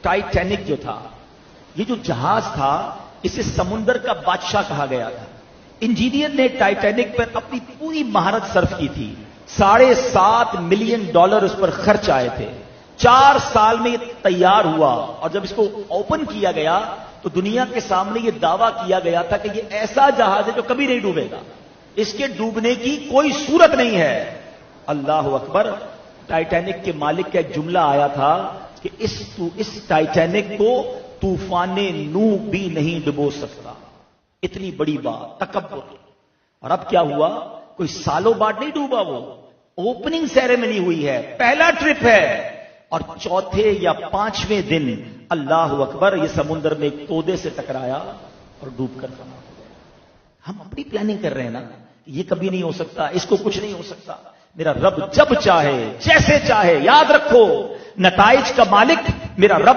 Titanic जो था, ये जो जहाज था, इसे समुंदर का बादशाह कहा गया था। इंजीनियर ने टाइटैनिक पर अपनी पूरी महारत सर्फ की थी। $7.5 मिलियन उस पर खर्च आए थे। 4 साल में ये तैयार हुआ और जब इसको ओपन किया गया तो दुनिया के सामने ये दावा किया गया था कि ये ऐसा जहाज है जो कभी नहीं डूबेगा, इसके डूबने की कोई सूरत नहीं है। अल्लाह अकबर। टाइटैनिक के मालिक का एक जुमला आया था कि इस टाइटैनिक को तूफाने नू भी नहीं डुबो सकता। इतनी बड़ी बात, तकब्बुर। और अब क्या हुआ, कोई सालों बाद नहीं डूबा, वो ओपनिंग सेरेमनी हुई है, पहला ट्रिप है। और चौथे या 5वें दिन अल्लाह अकबर, ये समुद्र में एक तोदे से टकराया और डूबकर खत्म हो गया। हम अपनी प्लानिंग कर रहे हैं ना, ये कभी नहीं हो सकता, इसको कुछ नहीं हो सकता। मेरा रब जब चाहे, जैसे चाहे, याद रखो, नताइज का मालिक मेरा रब